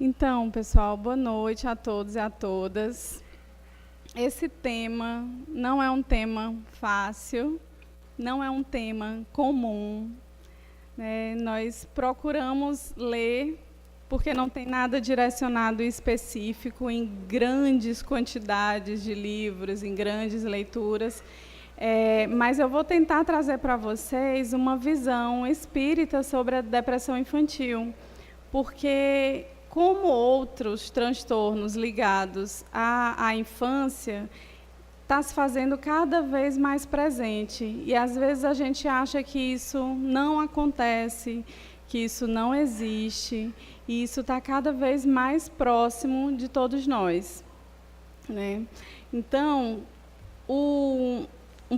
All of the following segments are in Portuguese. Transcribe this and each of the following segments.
Então, pessoal, boa noite a todos e a todas. Esse tema não é um tema fácil, não é um tema comum, né? Nós procuramos ler, porque não tem nada direcionado específico em grandes quantidades de livros, em grandes leituras, mas eu vou tentar trazer para vocês uma visão espírita sobre a depressão infantil, porque, como outros transtornos ligados à infância, está se fazendo cada vez mais presente. E, às vezes, a gente acha que isso não acontece, que isso não existe, e isso está cada vez mais próximo de todos nós, né? Então, um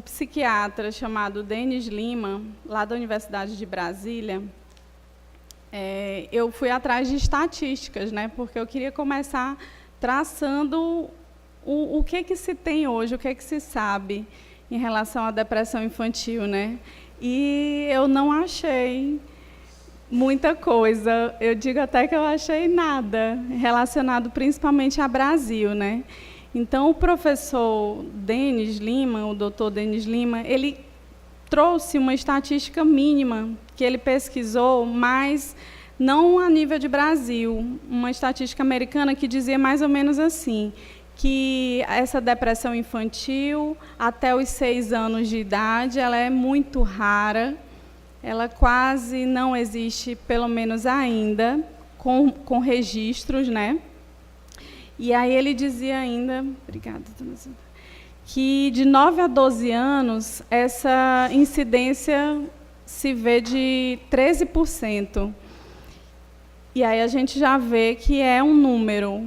psiquiatra chamado Denis Lima, lá da Universidade de Brasília, eu fui atrás de estatísticas, né, porque eu queria começar traçando o que se tem hoje, o que se sabe em relação à depressão infantil, né? E eu não achei muita coisa. Eu digo até que eu achei nada relacionado principalmente ao Brasil, né? Então, o professor Denis Lima, o doutor Denis Lima, ele trouxe uma estatística mínima que ele pesquisou, mas não a nível de Brasil, uma estatística americana que dizia mais ou menos assim, que essa depressão infantil, até os 6 anos de idade, ela é muito rara, ela quase não existe, pelo menos ainda, com registros, né? E aí ele dizia ainda, obrigada, que de 9 a 12 anos, essa incidência se vê de 13%. E aí a gente já vê que é um número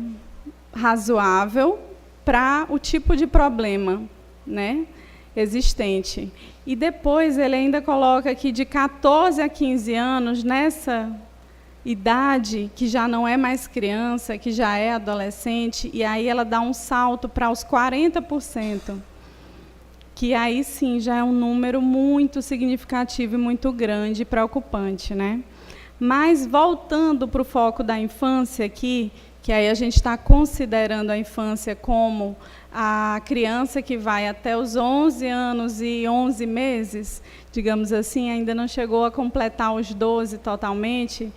razoável para o tipo de problema, né, existente. E depois ele ainda coloca que de 14 a 15 anos, nessa idade, que já não é mais criança, que já é adolescente, e aí ela dá um salto para os 40%, que aí sim já é um número muito significativo e muito grande e preocupante, né? Mas, voltando para o foco da infância aqui, que aí a gente está considerando a infância como a criança que vai até os 11 anos e 11 meses, digamos assim, ainda não chegou a completar os 12 totalmente,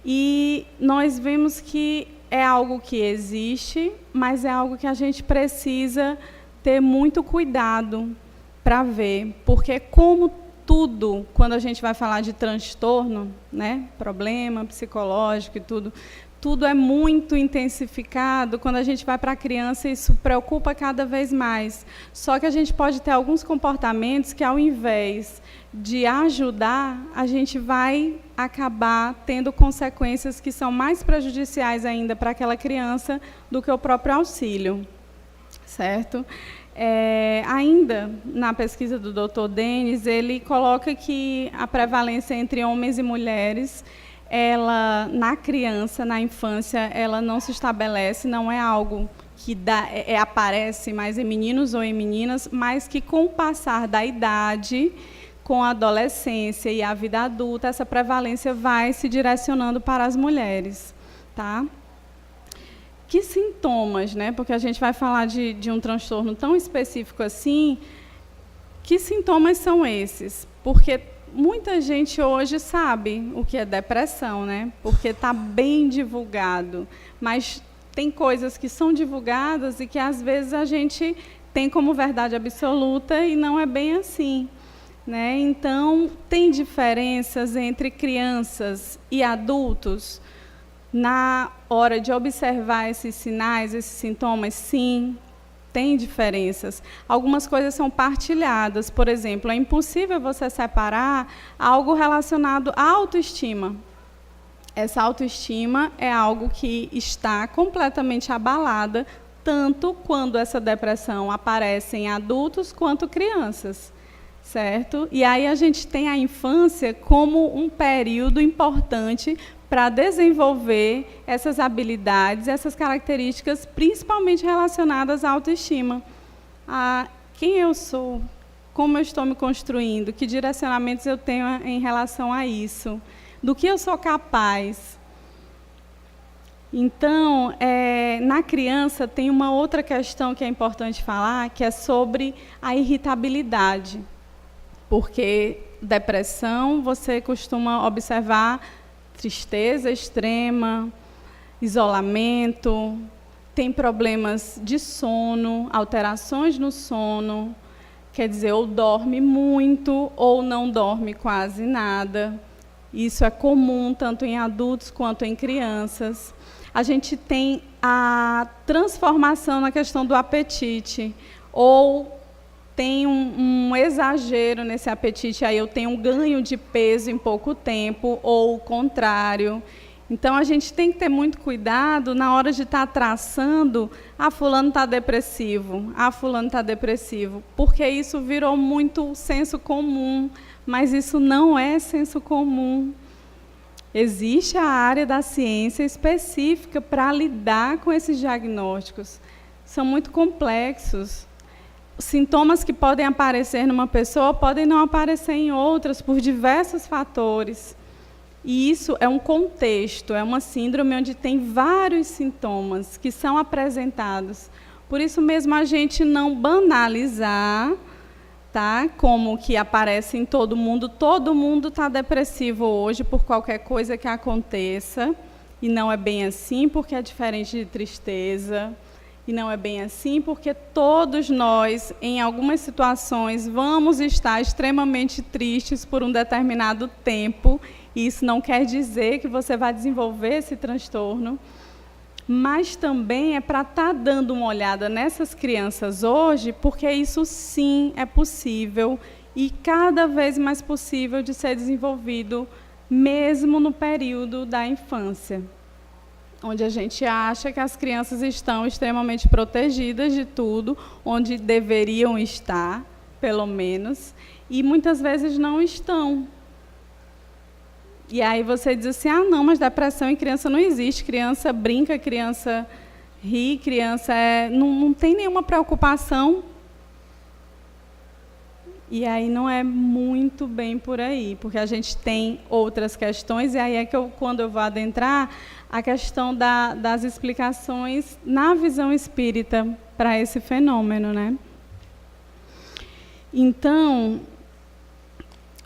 e nós vemos que é algo que existe, mas é algo que a gente precisa ter muito cuidado para ver, porque como tudo, quando a gente vai falar de transtorno, né, problema psicológico e tudo é muito intensificado. Quando a gente vai para a criança, isso preocupa cada vez mais. Só que a gente pode ter alguns comportamentos que, ao invés de ajudar, a gente vai acabar tendo consequências que são mais prejudiciais ainda para aquela criança do que o próprio auxílio, certo? Ainda na pesquisa do Dr. Denis, ele coloca que a prevalência entre homens e mulheres, ela, na criança, na infância, ela não se estabelece, não é algo que aparece mais em meninos ou em meninas, mas que, com o passar da idade, com a adolescência e a vida adulta, essa prevalência vai se direcionando para as mulheres, tá? Que sintomas, né? Porque a gente vai falar de um transtorno tão específico assim, que sintomas são esses? Porque muita gente hoje sabe o que é depressão, né? Porque está bem divulgado, mas tem coisas que são divulgadas e que, às vezes, a gente tem como verdade absoluta e não é bem assim, né? Então, tem diferenças entre crianças e adultos na hora de observar esses sinais, esses sintomas? Sim, tem diferenças. Algumas coisas são partilhadas. Por exemplo, é impossível você separar algo relacionado à autoestima. Essa autoestima é algo que está completamente abalada, tanto quando essa depressão aparece em adultos quanto crianças, certo? E aí a gente tem a infância como um período importante para desenvolver essas habilidades, essas características, principalmente relacionadas à autoestima. A quem eu sou, como eu estou me construindo, que direcionamentos eu tenho em relação a isso, do que eu sou capaz. Então, na criança tem uma outra questão que é importante falar, que é sobre a irritabilidade. Porque depressão, você costuma observar tristeza extrema, isolamento, tem problemas de sono, alterações no sono, quer dizer, ou dorme muito ou não dorme quase nada. Isso é comum tanto em adultos quanto em crianças. A gente tem a transformação na questão do apetite, ou tem um exagero nesse apetite, aí eu tenho um ganho de peso em pouco tempo, ou o contrário. Então, a gente tem que ter muito cuidado na hora de estar traçando, fulano está depressivo, fulano está depressivo, porque isso virou muito senso comum, mas isso não é senso comum. Existe a área da ciência específica para lidar com esses diagnósticos. São muito complexos. Sintomas que podem aparecer numa pessoa podem não aparecer em outras por diversos fatores. E isso é um contexto, é uma síndrome onde tem vários sintomas que são apresentados. Por isso mesmo a gente não banalizar, tá? Como que aparece em todo mundo está depressivo hoje por qualquer coisa que aconteça, e não é bem assim, porque é diferente de tristeza, e não é bem assim, porque todos nós, em algumas situações, vamos estar extremamente tristes por um determinado tempo, e isso não quer dizer que você vai desenvolver esse transtorno, mas também é para estar dando uma olhada nessas crianças hoje, porque isso sim é possível, e cada vez mais possível de ser desenvolvido, mesmo no período da infância, onde a gente acha que as crianças estão extremamente protegidas de tudo, onde deveriam estar, pelo menos, e muitas vezes não estão. E aí você diz assim, não, mas depressão em criança não existe, criança brinca, criança ri, criança não tem nenhuma preocupação. E aí não é muito bem por aí, porque a gente tem outras questões, e aí é que quando eu vou adentrar, a questão das explicações na visão espírita para esse fenômeno, né? Então,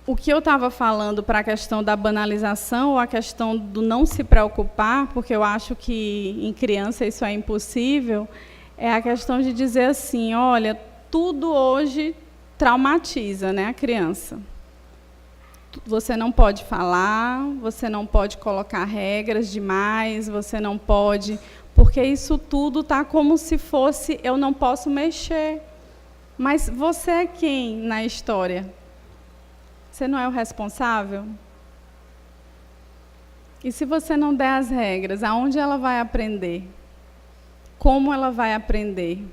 o que eu estava falando para a questão da banalização, ou a questão do não se preocupar, porque eu acho que em criança isso é impossível, é a questão de dizer assim, olha, tudo hoje traumatiza, né, a criança. Você não pode falar, você não pode colocar regras demais, você não pode, porque isso tudo está como se fosse, eu não posso mexer. Mas você é quem na história? Você não é o responsável? E se você não der as regras, aonde ela vai aprender? Como ela vai aprender?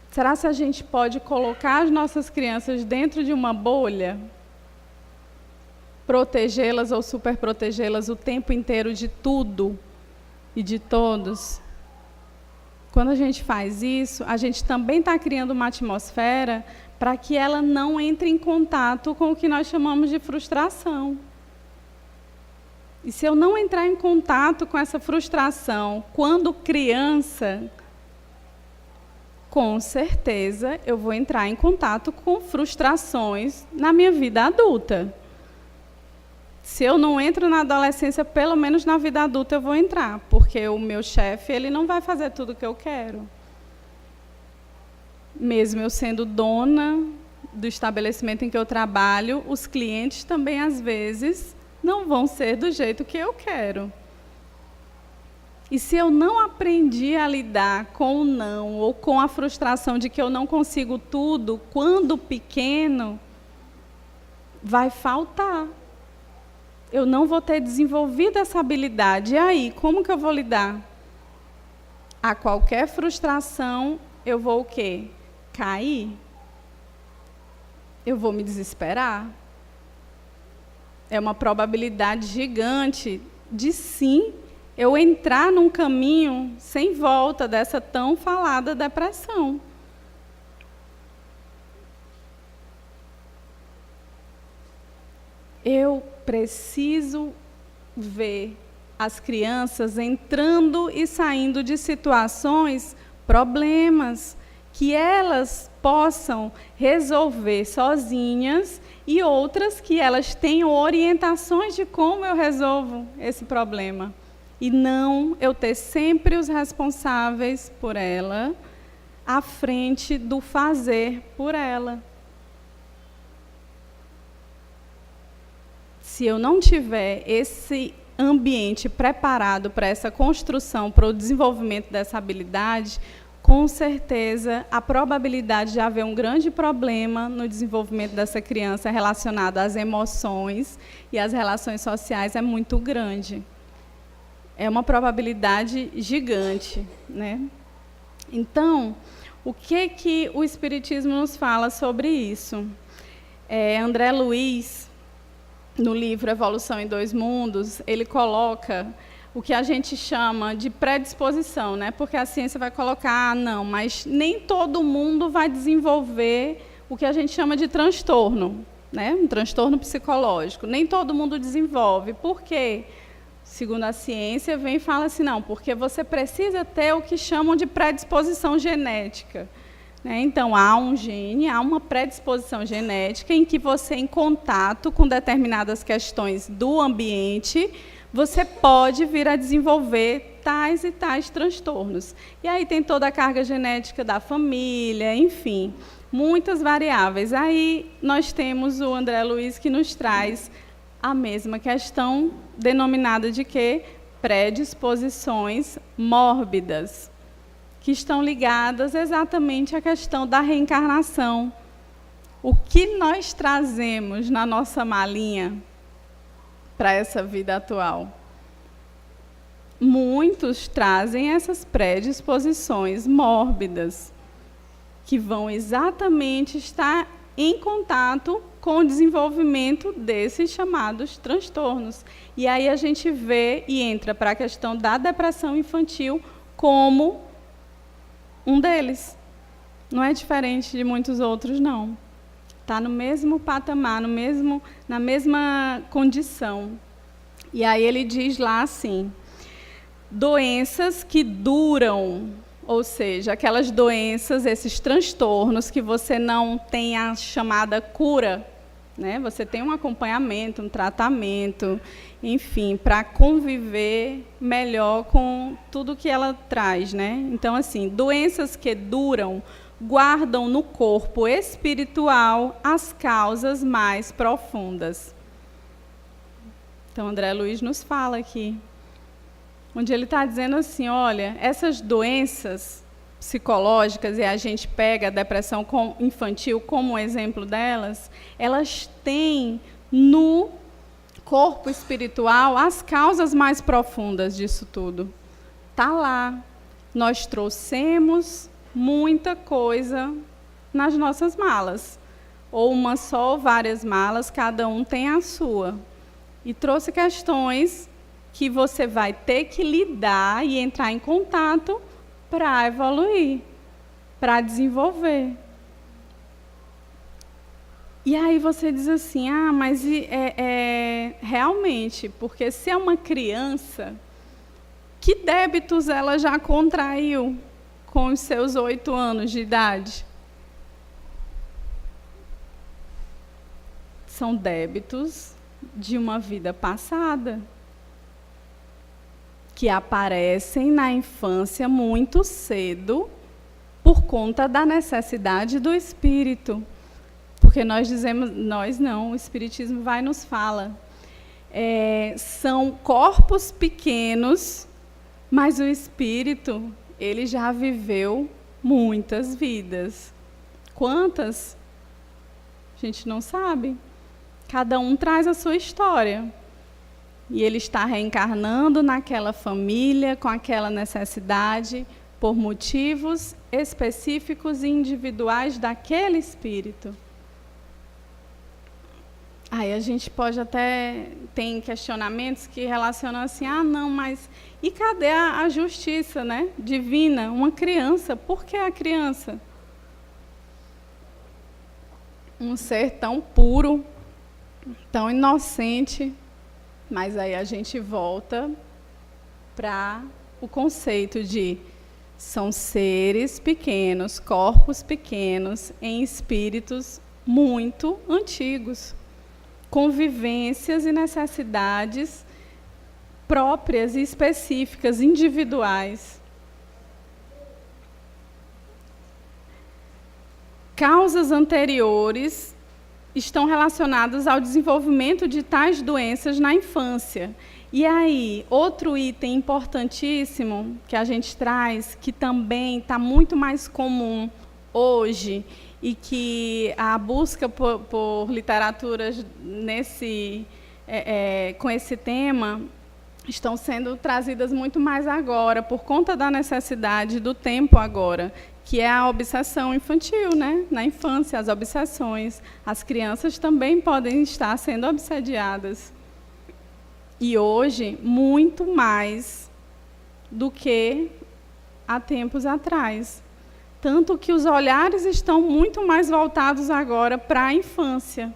Será que a gente pode colocar as nossas crianças dentro de uma bolha? Protegê-las ou superprotegê-las o tempo inteiro de tudo e de todos? Quando a gente faz isso, a gente também está criando uma atmosfera para que ela não entre em contato com o que nós chamamos de frustração. E se eu não entrar em contato com essa frustração quando criança, com certeza eu vou entrar em contato com frustrações na minha vida adulta. Se eu não entro na adolescência, pelo menos na vida adulta eu vou entrar, porque o meu chefe, ele não vai fazer tudo o que eu quero. Mesmo eu sendo dona do estabelecimento em que eu trabalho, os clientes também, às vezes, não vão ser do jeito que eu quero. E se eu não aprendi a lidar com o não, ou com a frustração de que eu não consigo tudo, quando pequeno, vai faltar. Eu não vou ter desenvolvido essa habilidade. E aí, como que eu vou lidar? A qualquer frustração, eu vou o quê? Cair? Eu vou me desesperar? É uma probabilidade gigante de sim eu entrar num caminho sem volta dessa tão falada depressão. Eu preciso ver as crianças entrando e saindo de situações, problemas, que elas possam resolver sozinhas e outras que elas tenham orientações de como eu resolvo esse problema. E não eu ter sempre os responsáveis por ela à frente do fazer por ela. Se eu não tiver esse ambiente preparado para essa construção, para o desenvolvimento dessa habilidade, com certeza a probabilidade de haver um grande problema no desenvolvimento dessa criança relacionado às emoções e às relações sociais é muito grande. É uma probabilidade gigante, né? Então, o que o Espiritismo nos fala sobre isso? André Luiz, no livro Evolução em Dois Mundos, ele coloca o que a gente chama de predisposição, né? Porque a ciência vai colocar, não, mas nem todo mundo vai desenvolver o que a gente chama de transtorno, né? Um transtorno psicológico. Nem todo mundo desenvolve. Por quê? Segundo a ciência, vem e fala assim, não, porque você precisa ter o que chamam de predisposição genética. Né? Então, há um gene, há uma predisposição genética em que você, em contato com determinadas questões do ambiente, você pode vir a desenvolver tais e tais transtornos. E aí tem toda a carga genética da família, enfim, muitas variáveis. Aí nós temos o André Luiz que nos traz a mesma questão, denominada de quê? Predisposições mórbidas, que estão ligadas exatamente à questão da reencarnação. O que nós trazemos na nossa malinha para essa vida atual? Muitos trazem essas predisposições mórbidas, que vão exatamente estar em contato com o desenvolvimento desses chamados transtornos. E aí a gente vê e entra para a questão da depressão infantil como um deles. Não é diferente de muitos outros, não. Está no mesmo patamar, na mesma condição. E aí ele diz lá assim, doenças que duram, ou seja, aquelas doenças, esses transtornos que você não tem a chamada cura, né? Você tem um acompanhamento, um tratamento, enfim, para conviver melhor com tudo que ela traz, né? Então, assim, doenças que duram guardam no corpo espiritual as causas mais profundas. Então, André Luiz nos fala aqui, onde ele está dizendo assim, olha, essas doenças psicológicas, e a gente pega a depressão infantil como um exemplo delas, elas têm no corpo espiritual as causas mais profundas disso tudo. Está lá. Nós trouxemos muita coisa nas nossas malas. Ou uma só ou várias malas, cada um tem a sua. E trouxe questões que você vai ter que lidar e entrar em contato para evoluir, para desenvolver. E aí você diz assim, mas realmente, porque se é uma criança, que débitos ela já contraiu com os seus 8 anos de idade? São débitos de uma vida passada, que aparecem na infância muito cedo por conta da necessidade do espírito. Porque nós dizemos, nós não, o Espiritismo vai e nos fala. São corpos pequenos, mas o espírito, ele já viveu muitas vidas. Quantas? A gente não sabe. Cada um traz a sua história. E ele está reencarnando naquela família, com aquela necessidade, por motivos específicos e individuais daquele espírito. Aí a gente pode até ter questionamentos que relacionam assim, não, mas e cadê a justiça, né, divina? Uma criança, por que a criança? Um ser tão puro, tão inocente. Mas aí a gente volta para o conceito de são seres pequenos, corpos pequenos, em espíritos muito antigos, com vivências e necessidades próprias e específicas, individuais. Causas anteriores estão relacionadas ao desenvolvimento de tais doenças na infância. E aí, outro item importantíssimo que a gente traz, que também está muito mais comum hoje, e que a busca por literaturas com esse tema estão sendo trazidas muito mais agora, por conta da necessidade do tempo agora, que é a obsessão infantil, né? Na infância, as obsessões. As crianças também podem estar sendo obsediadas. E hoje, muito mais do que há tempos atrás. Tanto que os olhares estão muito mais voltados agora para a infância.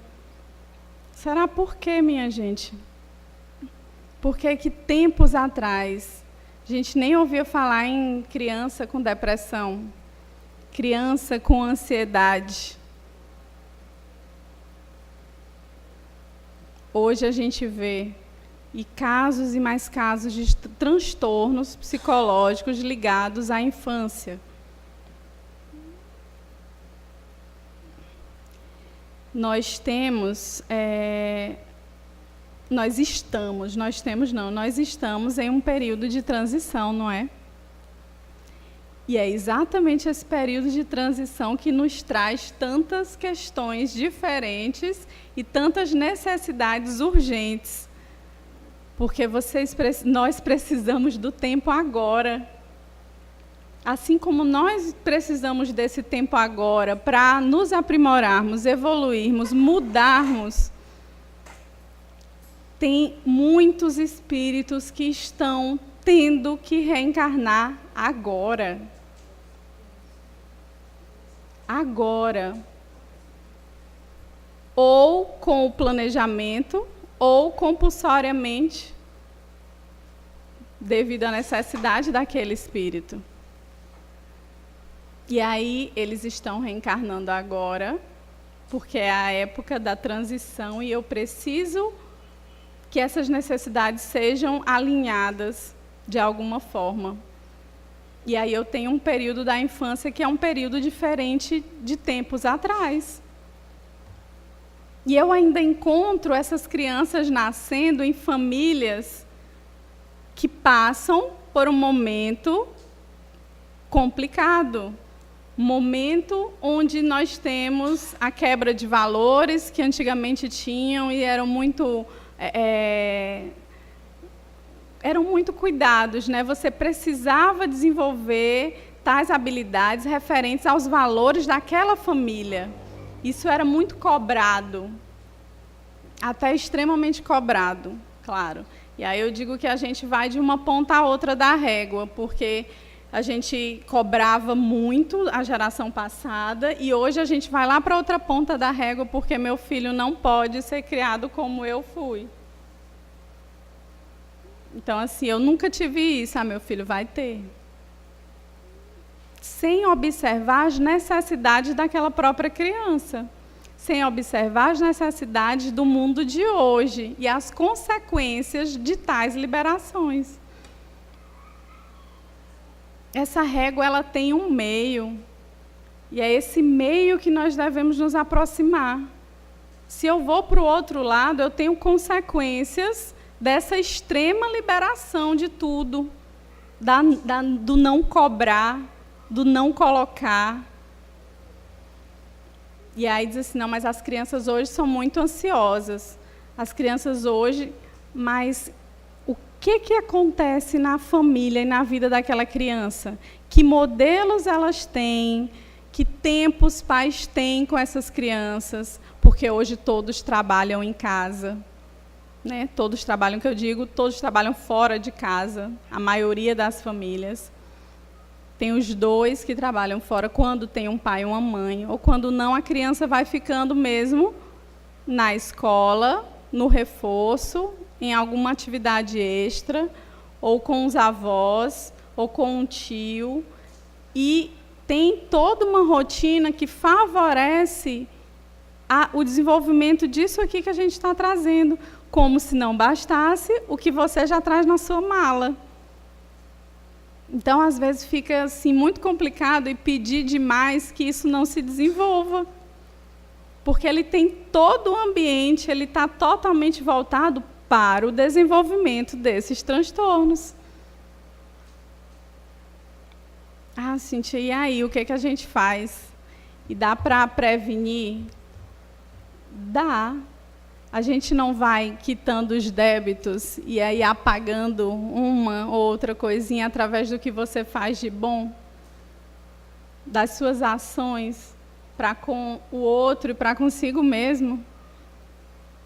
Será por quê, minha gente? Por que tempos atrás a gente nem ouvia falar em criança com depressão, criança com ansiedade? Hoje a gente vê e casos e mais casos de transtornos psicológicos ligados à infância. Nós estamos em um período de transição, não é? E é exatamente esse período de transição que nos traz tantas questões diferentes e tantas necessidades urgentes. Porque nós precisamos do tempo agora. Assim como nós precisamos desse tempo agora para nos aprimorarmos, evoluirmos, mudarmos, tem muitos espíritos que estão tendo que reencarnar agora. Agora. Ou com o planejamento, ou compulsoriamente, devido à necessidade daquele espírito. E aí eles estão reencarnando agora, porque é a época da transição e eu preciso que essas necessidades sejam alinhadas de alguma forma. E aí eu tenho um período da infância que é um período diferente de tempos atrás. E eu ainda encontro essas crianças nascendo em famílias que passam por um momento complicado. Momento onde nós temos a quebra de valores que antigamente tinham e eram muito cuidados, né? Você precisava desenvolver tais habilidades referentes aos valores daquela família. Isso era muito cobrado, até extremamente cobrado, claro. E aí eu digo que a gente vai de uma ponta a outra da régua, porque a gente cobrava muito a geração passada e hoje a gente vai lá para outra ponta da régua porque meu filho não pode ser criado como eu fui. Então, assim, eu nunca tive isso, meu filho vai ter. Sem observar as necessidades daquela própria criança, sem observar as necessidades do mundo de hoje e as consequências de tais liberações. Essa régua ela tem um meio, e é esse meio que nós devemos nos aproximar. Se eu vou para o outro lado, eu tenho consequências dessa extrema liberação de tudo, do não cobrar, do não colocar. E aí diz assim, não, mas as crianças hoje são muito ansiosas. As crianças hoje, mas o que acontece na família e na vida daquela criança? Que modelos elas têm? Que tempo os pais têm com essas crianças? Porque hoje todos trabalham em casa. Né? Todos trabalham, que eu digo, todos trabalham fora de casa, a maioria das famílias. Tem os dois que trabalham fora, quando tem um pai e uma mãe, ou quando não, a criança vai ficando mesmo na escola, no reforço, em alguma atividade extra, ou com os avós, ou com um tio, e tem toda uma rotina que favorece o desenvolvimento disso aqui que a gente está trazendo, como se não bastasse o que você já traz na sua mala. Então, às vezes, fica assim, muito complicado e pedir demais que isso não se desenvolva. Porque ele tem todo o ambiente, ele está totalmente voltado para o desenvolvimento desses transtornos. Ah, Cíntia, e aí, o que a gente faz? E dá para prevenir? Dá. A gente não vai quitando os débitos e aí apagando uma ou outra coisinha através do que você faz de bom, das suas ações para com o outro e para consigo mesmo.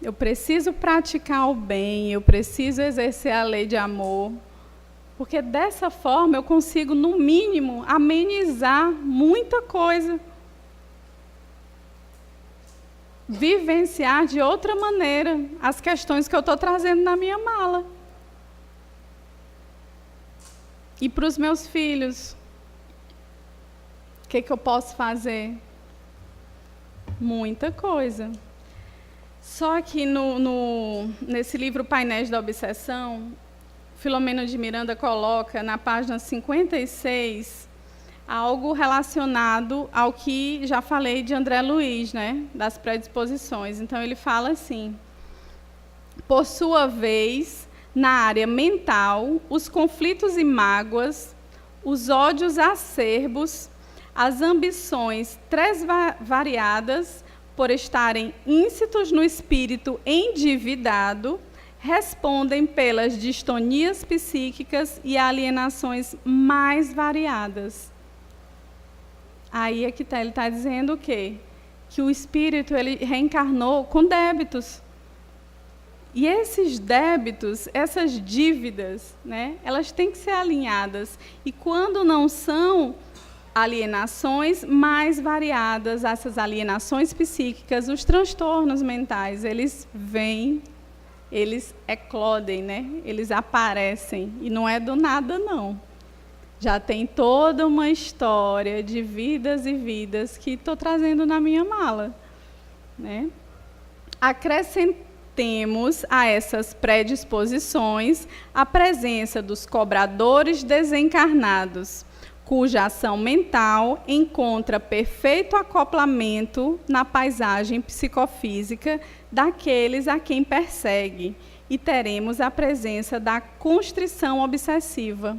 Eu preciso praticar o bem, eu preciso exercer a lei de amor, porque dessa forma eu consigo, no mínimo, amenizar muita coisa. Vivenciar de outra maneira as questões que eu estou trazendo na minha mala. E para os meus filhos, o que eu posso fazer? Muita coisa. Só que nesse livro Painéis da Obsessão, Filomena de Miranda coloca na página 56 algo relacionado ao que já falei de André Luiz, né, das predisposições. Então, ele fala assim: por sua vez, na área mental, os conflitos e mágoas, os ódios acerbos, as ambições variadas, por estarem íncitos no espírito endividado, respondem pelas distonias psíquicas e alienações mais variadas. Aí é que ele está dizendo o quê? Que o espírito ele reencarnou com débitos. E esses débitos, essas dívidas, né, elas têm que ser alinhadas. E quando não são alienações mais variadas, essas alienações psíquicas, os transtornos mentais, eles vêm, eles eclodem, né? Eles aparecem. E não é do nada, não. Já tem toda uma história de vidas e vidas que estou trazendo na minha mala, né? Acrescentemos a essas predisposições a presença dos cobradores desencarnados, cuja ação mental encontra perfeito acoplamento na paisagem psicofísica daqueles a quem persegue, e teremos a presença da constrição obsessiva.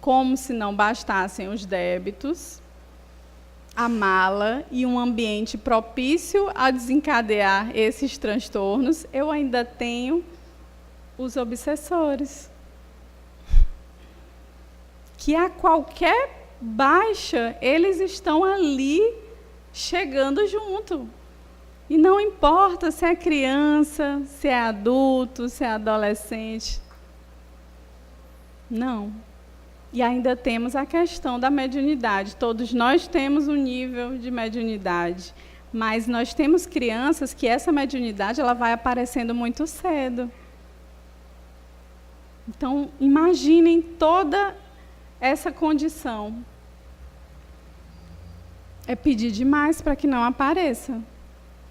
Como se não bastassem os débitos, a mala e um ambiente propício a desencadear esses transtornos, eu ainda tenho os obsessores, que a qualquer baixa, eles estão ali chegando junto. E não importa se é criança, se é adulto, se é adolescente. Não. E ainda temos a questão da mediunidade. Todos nós temos um nível de mediunidade, mas nós temos crianças que essa mediunidade ela vai aparecendo muito cedo. Então, imaginem toda essa condição. É pedir demais para que não apareça,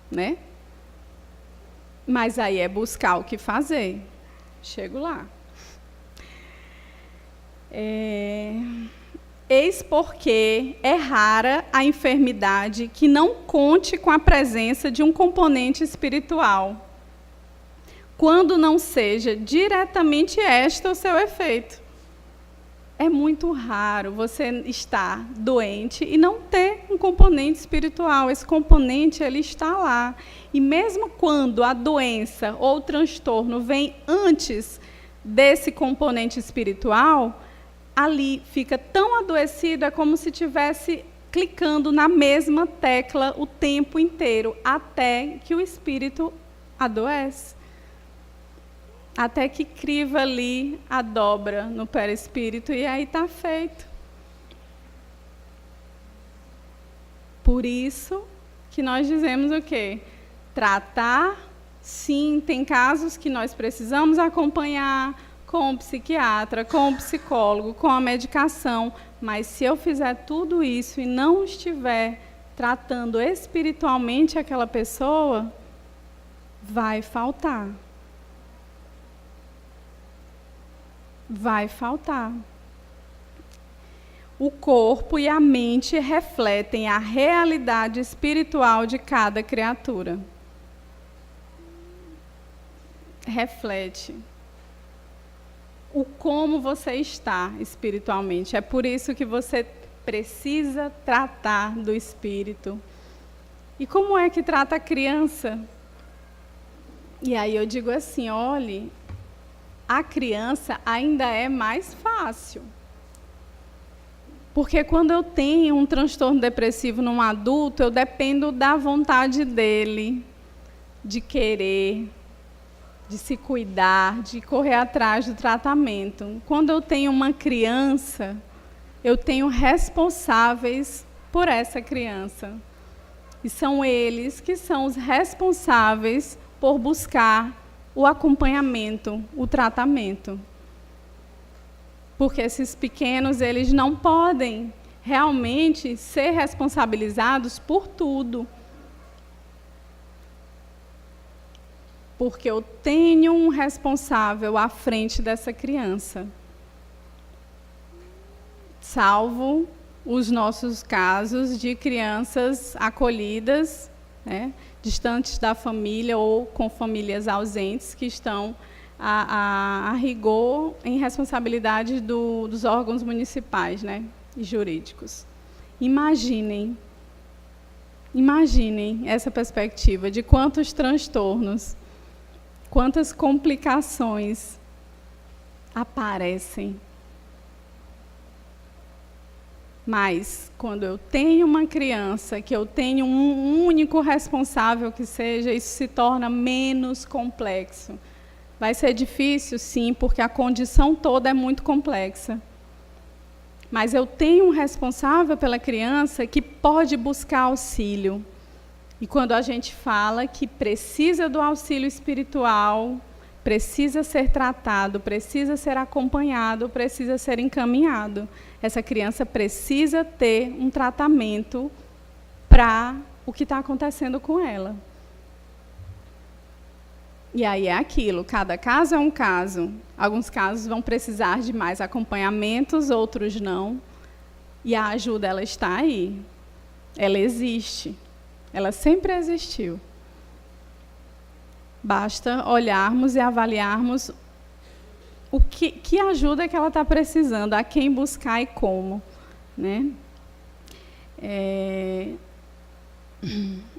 né? Mas aí é buscar o que fazer. Chego lá. Eis porque é rara a enfermidade que não conte com a presença de um componente espiritual, quando não seja diretamente este o seu efeito. É muito raro você estar doente e não ter um componente espiritual. Esse componente ele está lá. E mesmo quando a doença ou o transtorno vem antes desse componente espiritual, ali fica tão adoecido, é como se estivesse clicando na mesma tecla o tempo inteiro, até que o espírito adoece. Até que criva ali a dobra no perispírito e aí está feito. Por isso que nós dizemos o quê? Tratar, sim, tem casos que nós precisamos acompanhar, com o psiquiatra, com o psicólogo, com a medicação, mas se eu fizer tudo isso e não estiver tratando espiritualmente aquela pessoa, vai faltar. Vai faltar. O corpo e a mente refletem a realidade espiritual de cada criatura. Reflete o como você está espiritualmente. É por isso que você precisa tratar do espírito. E como é que trata a criança? E aí eu digo assim, olhe, a criança ainda é mais fácil. Porque quando eu tenho um transtorno depressivo num adulto, eu dependo da vontade dele, de querer, de se cuidar, de correr atrás do tratamento. Quando eu tenho uma criança, eu tenho responsáveis por essa criança. E são eles que são os responsáveis por buscar o acompanhamento, o tratamento. Porque esses pequenos, eles não podem realmente ser responsabilizados por tudo. Porque eu tenho um responsável à frente dessa criança. Salvo os nossos casos de crianças acolhidas, né, distantes da família ou com famílias ausentes, que estão a rigor em responsabilidade dos órgãos municipais, né, e jurídicos. Imaginem essa perspectiva de quantos transtornos, quantas complicações aparecem. Mas, quando eu tenho uma criança, que eu tenho um único responsável que seja, isso se torna menos complexo. Vai ser difícil, sim, porque a condição toda é muito complexa. Mas eu tenho um responsável pela criança que pode buscar auxílio. E quando a gente fala que precisa do auxílio espiritual, precisa ser tratado, precisa ser acompanhado, precisa ser encaminhado. Essa criança precisa ter um tratamento para o que está acontecendo com ela. E aí é aquilo, cada caso é um caso. Alguns casos vão precisar de mais acompanhamentos, outros não. E a ajuda, ela está aí. Ela existe. Ela sempre existiu. Basta olharmos e avaliarmos o que ajuda que ela está precisando, a quem buscar e como, né?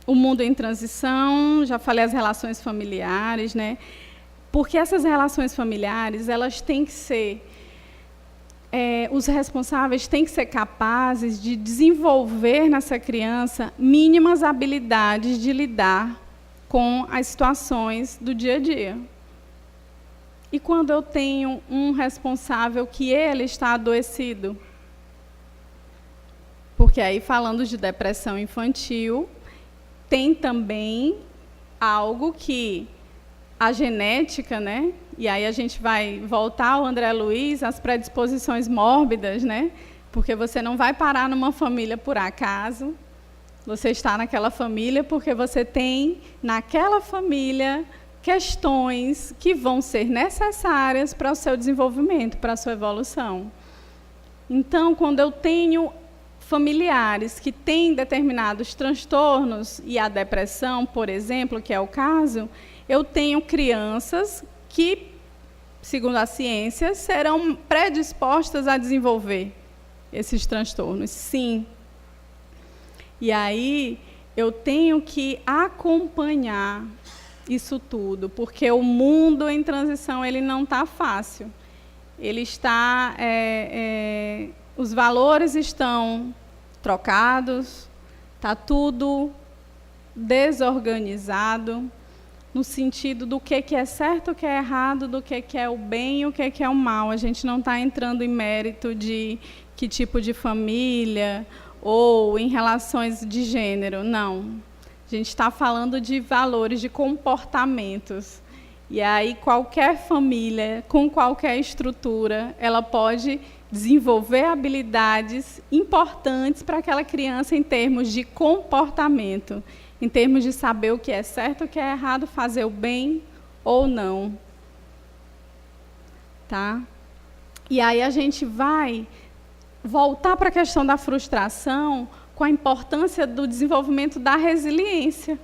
O mundo em transição, já falei as relações familiares, né? Porque essas relações familiares, elas têm que ser, os responsáveis têm que ser capazes de desenvolver nessa criança mínimas habilidades de lidar com as situações do dia a dia. E quando eu tenho um responsável que ele está adoecido? Porque aí, falando de depressão infantil, tem também algo que a genética, né? E aí a gente vai voltar ao André Luiz, as predisposições mórbidas, né? Porque você não vai parar numa família por acaso. Você está naquela família porque você tem, naquela família, questões que vão ser necessárias para o seu desenvolvimento, para a sua evolução. Então, quando eu tenho familiares que têm determinados transtornos, e a depressão, por exemplo, que é o caso, eu tenho crianças que, segundo a ciência, serão predispostas a desenvolver esses transtornos, sim. E aí eu tenho que acompanhar isso tudo, porque o mundo em transição, ele não está fácil. Ele está, os valores estão trocados, está tudo desorganizado, no sentido do que é certo, o que é errado, do que é o bem e o que é o mal. A gente não está entrando em mérito de que tipo de família ou em relações de gênero, não. A gente está falando de valores, de comportamentos. E aí qualquer família, com qualquer estrutura, ela pode desenvolver habilidades importantes para aquela criança em termos de comportamento, em termos de saber o que é certo, o que é errado, fazer o bem ou não. Tá? E aí a gente vai voltar para a questão da frustração com a importância do desenvolvimento da resiliência.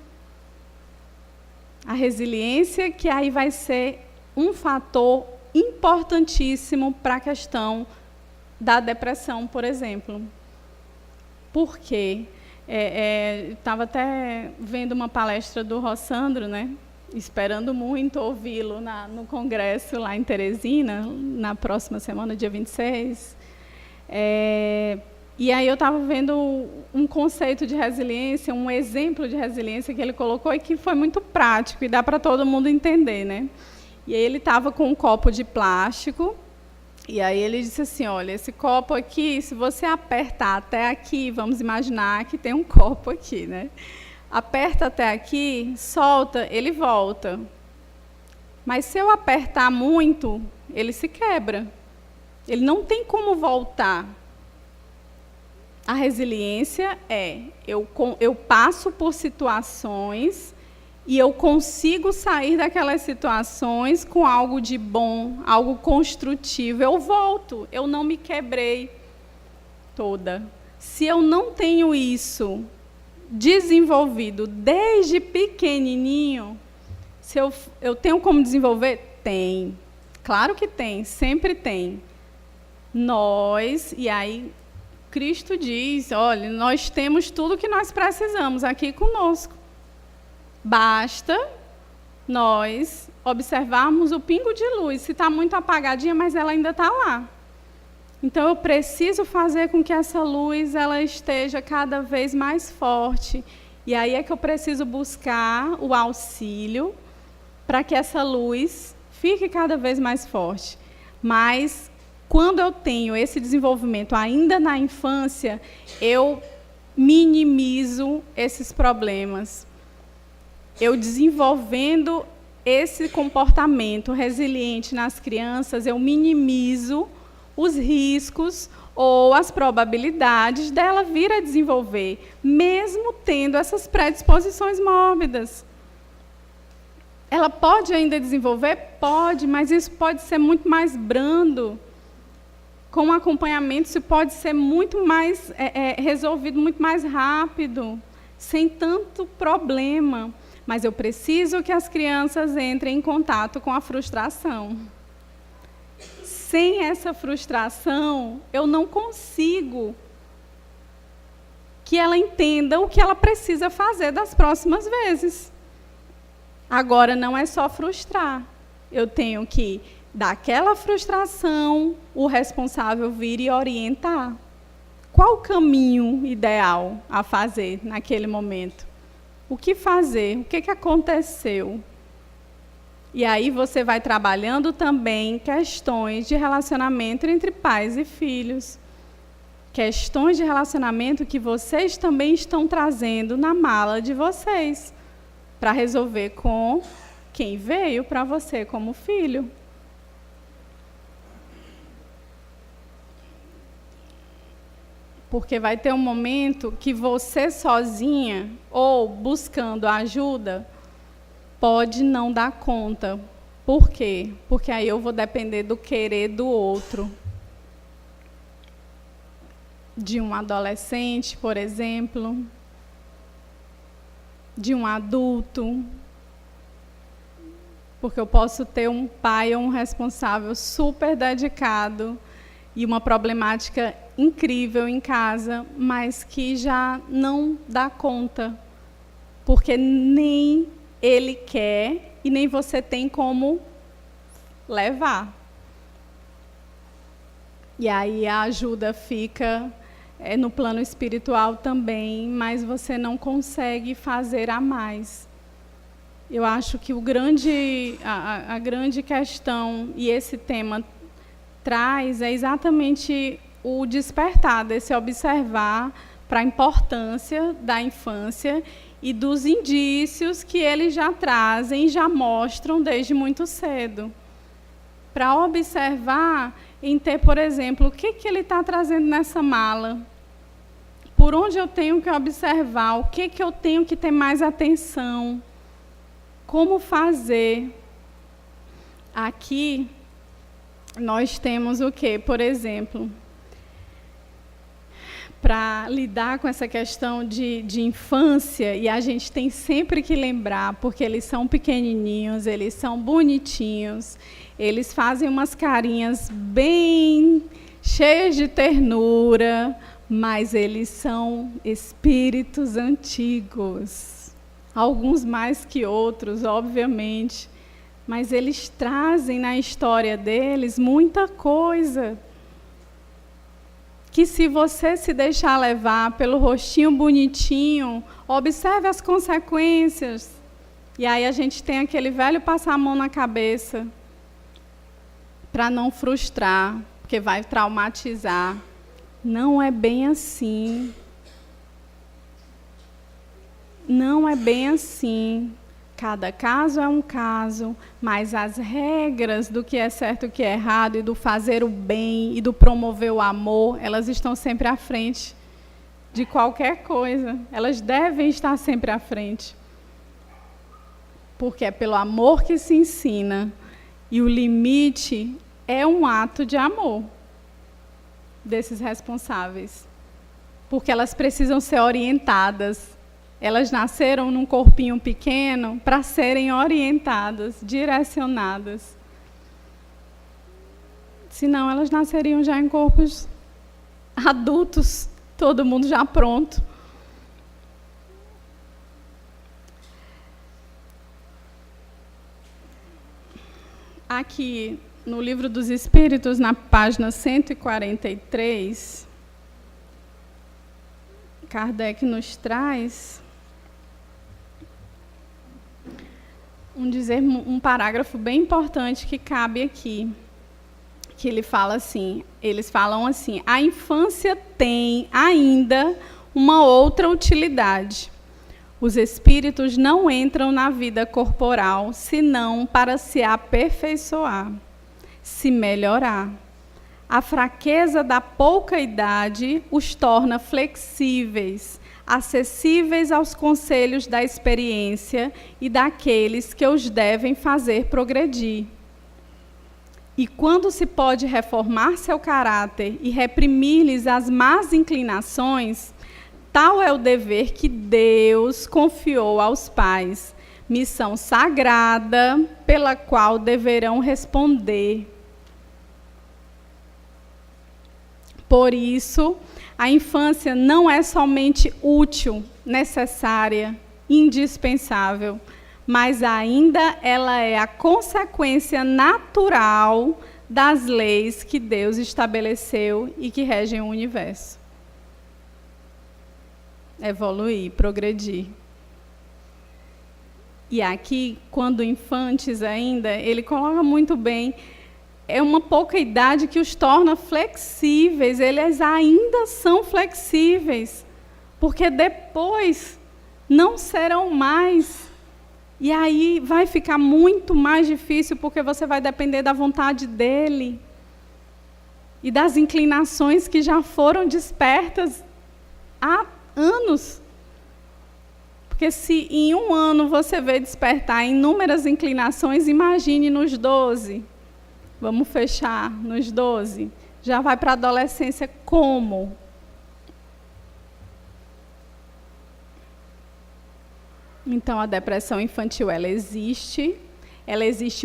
A resiliência que aí vai ser um fator importantíssimo para a questão da depressão, por exemplo. Por quê? Estava até vendo uma palestra do Rossandro, né? Esperando muito ouvi-lo no congresso lá em Teresina, na próxima semana, dia 26. E aí eu estava vendo um conceito de resiliência, um exemplo de resiliência que ele colocou e que foi muito prático e dá para todo mundo entender, né? E aí ele estava com um copo de plástico e aí ele disse assim, olha, esse copo aqui, se você apertar até aqui, vamos imaginar que tem um copo aqui, né? Aperta até aqui, solta, ele volta. Mas se eu apertar muito, ele se quebra. Ele não tem como voltar. A resiliência eu passo por situações e eu consigo sair daquelas situações com algo de bom, algo construtivo. Eu volto, eu não me quebrei toda. Se eu não tenho isso desenvolvido desde pequenininho, se eu tenho como desenvolver? Tem. Claro que tem, sempre tem. E aí Cristo diz, olha, nós temos tudo que nós precisamos aqui conosco. Basta nós observarmos o pingo de luz. Se está muito apagadinha, mas ela ainda está lá. Então, eu preciso fazer com que essa luz ela esteja cada vez mais forte. E aí é que eu preciso buscar o auxílio para que essa luz fique cada vez mais forte. Mas quando eu tenho esse desenvolvimento ainda na infância, eu minimizo esses problemas. Eu desenvolvendo esse comportamento resiliente nas crianças, eu minimizo os riscos ou as probabilidades dela vir a desenvolver, mesmo tendo essas predisposições mórbidas. Ela pode ainda desenvolver? Pode, mas isso pode ser muito mais brando. Com acompanhamento, isso pode ser muito mais resolvido muito mais rápido, sem tanto problema. Mas eu preciso que as crianças entrem em contato com a frustração. Sem essa frustração, eu não consigo que ela entenda o que ela precisa fazer das próximas vezes. Agora, não é só frustrar. Eu tenho que, daquela frustração, o responsável vir e orientar. Qual o caminho ideal a fazer naquele momento? O que fazer? O que aconteceu? E aí você vai trabalhando também questões de relacionamento entre pais e filhos. Questões de relacionamento que vocês também estão trazendo na mala de vocês, para resolver com quem veio para você como filho. Porque vai ter um momento que você sozinha, ou buscando ajuda, pode não dar conta. Por quê? Porque aí eu vou depender do querer do outro. De um adolescente, por exemplo. De um adulto. Porque eu posso ter um pai ou um responsável super dedicado e uma problemática incrível em casa, mas que já não dá conta, porque nem ele quer e nem você tem como levar. E aí a ajuda fica no plano espiritual também, mas você não consegue fazer a mais. Eu acho que a grande questão, e esse tema traz, é exatamente o despertar desse observar para a importância da infância e dos indícios que eles já trazem, já mostram desde muito cedo. Para observar em ter, por exemplo, o que ele está trazendo nessa mala, por onde eu tenho que observar, o que eu tenho que ter mais atenção, como fazer. Aqui nós temos o quê? Por exemplo, para lidar com essa questão de infância, e a gente tem sempre que lembrar, porque eles são pequenininhos, eles são bonitinhos, eles fazem umas carinhas bem cheias de ternura, mas eles são espíritos antigos, alguns mais que outros, obviamente, mas eles trazem na história deles muita coisa, que se você se deixar levar pelo rostinho bonitinho, observe as consequências. E aí a gente tem aquele velho passar a mão na cabeça para não frustrar, porque vai traumatizar. Não é bem assim. Não é bem assim. Cada caso é um caso, mas as regras do que é certo e o que é errado, e do fazer o bem, e do promover o amor, elas estão sempre à frente de qualquer coisa. Elas devem estar sempre à frente. Porque é pelo amor que se ensina, e o limite é um ato de amor desses responsáveis. Porque elas precisam ser orientadas. Elas nasceram num corpinho pequeno para serem orientadas, direcionadas. Senão, elas nasceriam já em corpos adultos, todo mundo já pronto. Aqui, no Livro dos Espíritos, na página 143, Kardec nos traz um parágrafo bem importante que cabe aqui, que ele fala assim, eles falam assim: a infância tem ainda uma outra utilidade. Os espíritos não entram na vida corporal senão para se aperfeiçoar, se melhorar. A fraqueza da pouca idade os torna flexíveis, acessíveis aos conselhos da experiência e daqueles que os devem fazer progredir. E quando se pode reformar seu caráter e reprimir-lhes as más inclinações, tal é o dever que Deus confiou aos pais, missão sagrada pela qual deverão responder. Por isso, a infância não é somente útil, necessária, indispensável, mas ainda ela é a consequência natural das leis que Deus estabeleceu e que regem o universo. Evoluir, progredir. E aqui, quando infantes ainda, ele coloca muito bem, é uma pouca idade que os torna flexíveis, eles ainda são flexíveis, porque depois não serão mais. E aí vai ficar muito mais difícil, porque você vai depender da vontade dele e das inclinações que já foram despertas há anos. Porque se em um ano você vê despertar inúmeras inclinações, imagine nos 12. Vamos fechar nos 12. Já vai para a adolescência como? Então, a depressão infantil, ela existe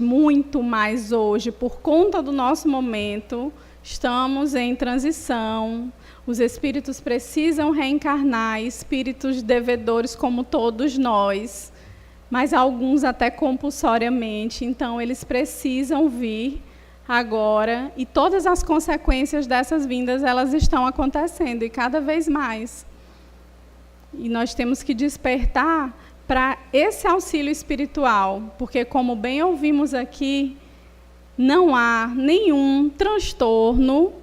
muito mais hoje por conta do nosso momento. Estamos em transição, os espíritos precisam reencarnar, espíritos devedores como todos nós, mas alguns até compulsoriamente, então eles precisam vir agora, e todas as consequências dessas vindas, elas estão acontecendo, e cada vez mais. E nós temos que despertar para esse auxílio espiritual, porque, como bem ouvimos aqui, não há nenhum transtorno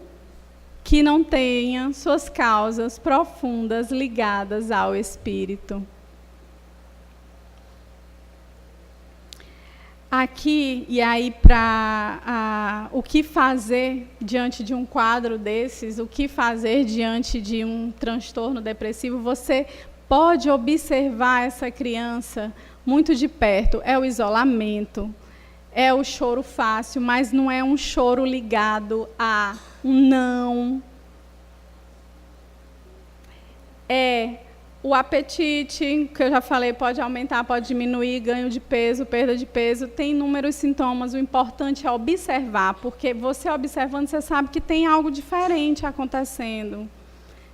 que não tenha suas causas profundas ligadas ao espírito. Aqui, e aí, para o que fazer diante de um quadro desses, o que fazer diante de um transtorno depressivo, você pode observar essa criança muito de perto. É o isolamento, é o choro fácil, mas não é um choro ligado a um não. É o apetite, que eu já falei, pode aumentar, pode diminuir, ganho de peso, perda de peso, tem inúmeros sintomas. O importante é observar, porque você observando, você sabe que tem algo diferente acontecendo.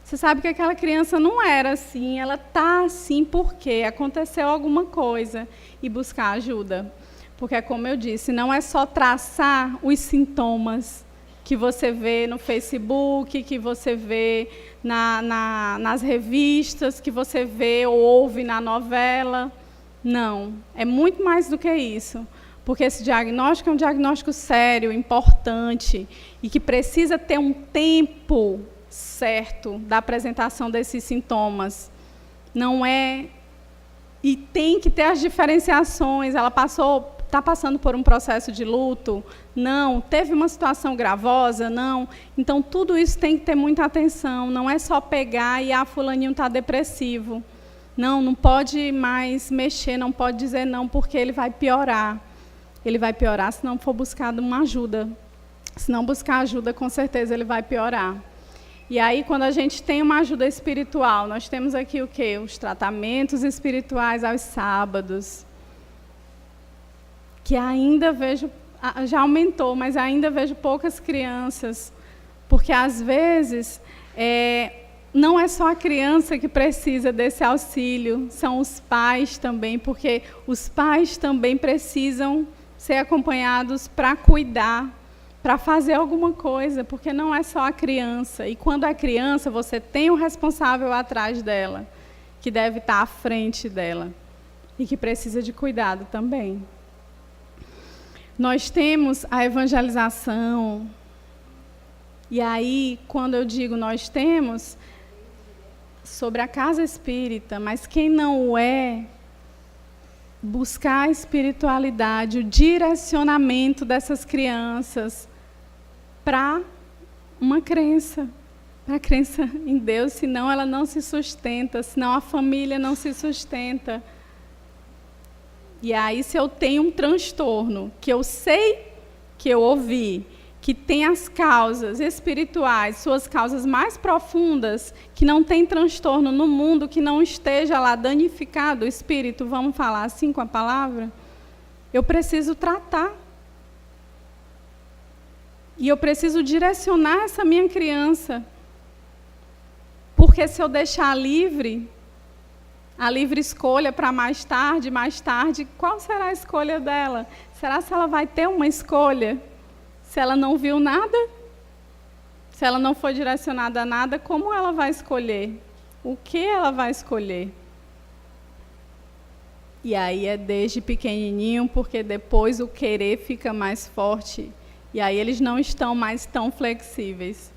Você sabe que aquela criança não era assim, ela está assim porque aconteceu alguma coisa, e buscar ajuda. Porque, como eu disse, não é só traçar os sintomas que você vê no Facebook, que você vê nas revistas, que você vê ou ouve na novela. Não, é muito mais do que isso. Porque esse diagnóstico é um diagnóstico sério, importante, e que precisa ter um tempo certo da apresentação desses sintomas. Não é... E tem que ter as diferenciações. Ela está passando por um processo de luto? Não. Teve uma situação gravosa? Não. Então, tudo isso tem que ter muita atenção. Não é só pegar e, fulaninho está depressivo. Não pode mais mexer, não pode dizer não, porque ele vai piorar. Ele vai piorar se não for buscar uma ajuda. Se não buscar ajuda, com certeza ele vai piorar. E aí, quando a gente tem uma ajuda espiritual, nós temos aqui o quê? Os tratamentos espirituais aos sábados, que ainda vejo, já aumentou, mas ainda vejo poucas crianças, porque às vezes não é só a criança que precisa desse auxílio, são os pais também, porque os pais também precisam ser acompanhados para cuidar, para fazer alguma coisa, porque não é só a criança. E quando é criança, você tem o responsável atrás dela, que deve estar à frente dela, e que precisa de cuidado também. Nós temos a evangelização, e aí, quando eu digo nós temos, sobre a casa espírita, mas quem não o é, buscar a espiritualidade, o direcionamento dessas crianças para uma crença, para a crença em Deus, senão ela não se sustenta, senão a família não se sustenta. E aí, se eu tenho um transtorno, que eu sei, que eu ouvi, que tem as causas espirituais, suas causas mais profundas, que não tem transtorno no mundo, que não esteja lá danificado o espírito, vamos falar assim com a palavra, eu preciso tratar. E eu preciso direcionar essa minha criança. Porque se eu deixar a livre escolha para mais tarde, qual será a escolha dela? Será que ela vai ter uma escolha? Se ela não viu nada, se ela não foi direcionada a nada, como ela vai escolher? O que ela vai escolher? E aí é desde pequenininho, porque depois o querer fica mais forte. E aí eles não estão mais tão flexíveis.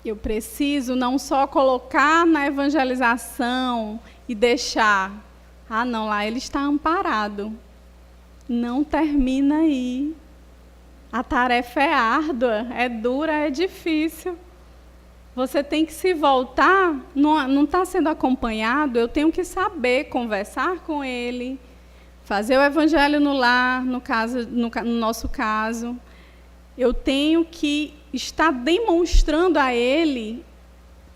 Eu preciso não só colocar na evangelização e deixar. Não, lá ele está amparado. Não termina aí. A tarefa é árdua, é dura, é difícil. Você tem que se voltar, não está sendo acompanhado, eu tenho que saber conversar com ele, fazer o evangelho no lar, no nosso caso. Eu tenho que estar demonstrando a ele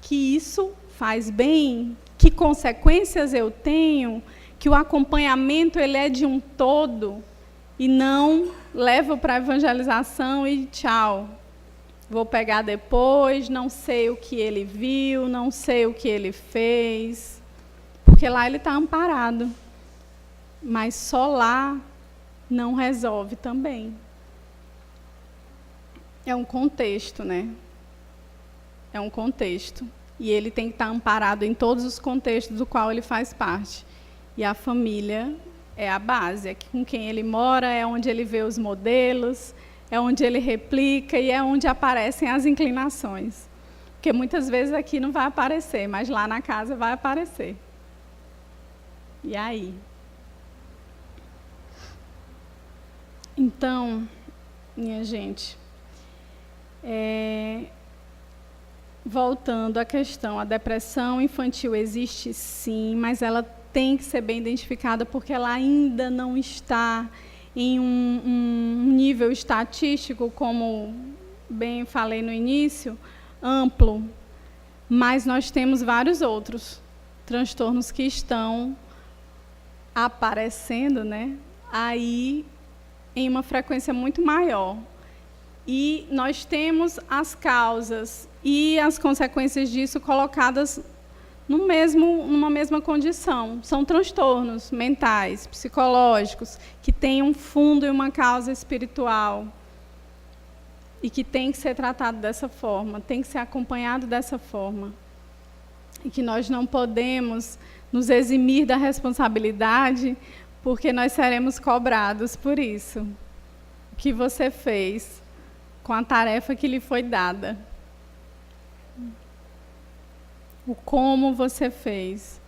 que isso faz bem, que consequências eu tenho, que o acompanhamento ele é de um todo, e não levo para a evangelização e tchau. Vou pegar depois, não sei o que ele viu, não sei o que ele fez, porque lá ele está amparado. Mas só lá não resolve também. É um contexto, né? É um contexto. E ele tem que estar amparado em todos os contextos do qual ele faz parte. E a família é a base, é com quem ele mora, é onde ele vê os modelos, é onde ele replica e é onde aparecem as inclinações. Porque muitas vezes aqui não vai aparecer, mas lá na casa vai aparecer. E aí? Então, minha gente, voltando à questão, a depressão infantil existe sim, mas ela tem que ser bem identificada porque ela ainda não está em um nível estatístico, como bem falei no início, amplo, mas nós temos vários outros transtornos que estão aparecendo, né, aí em uma frequência muito maior. E nós temos as causas e as consequências disso colocadas numa mesma condição. São transtornos mentais, psicológicos, que têm um fundo e uma causa espiritual e que tem que ser tratado dessa forma, tem que ser acompanhado dessa forma. E que nós não podemos nos eximir da responsabilidade, porque nós seremos cobrados por isso. O que você fez com a tarefa que lhe foi dada. O como você fez.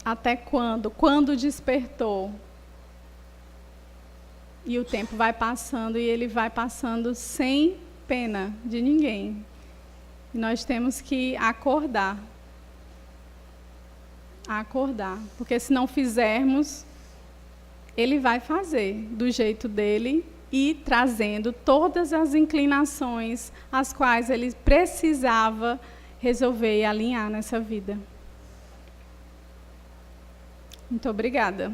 Até quando? Quando despertou. E o tempo vai passando e ele vai passando sem pena de ninguém. E nós temos que acordar. Acordar. Porque se não fizermos, ele vai fazer do jeito dele e trazendo todas as inclinações as quais ele precisava resolver e alinhar nessa vida. Muito obrigada.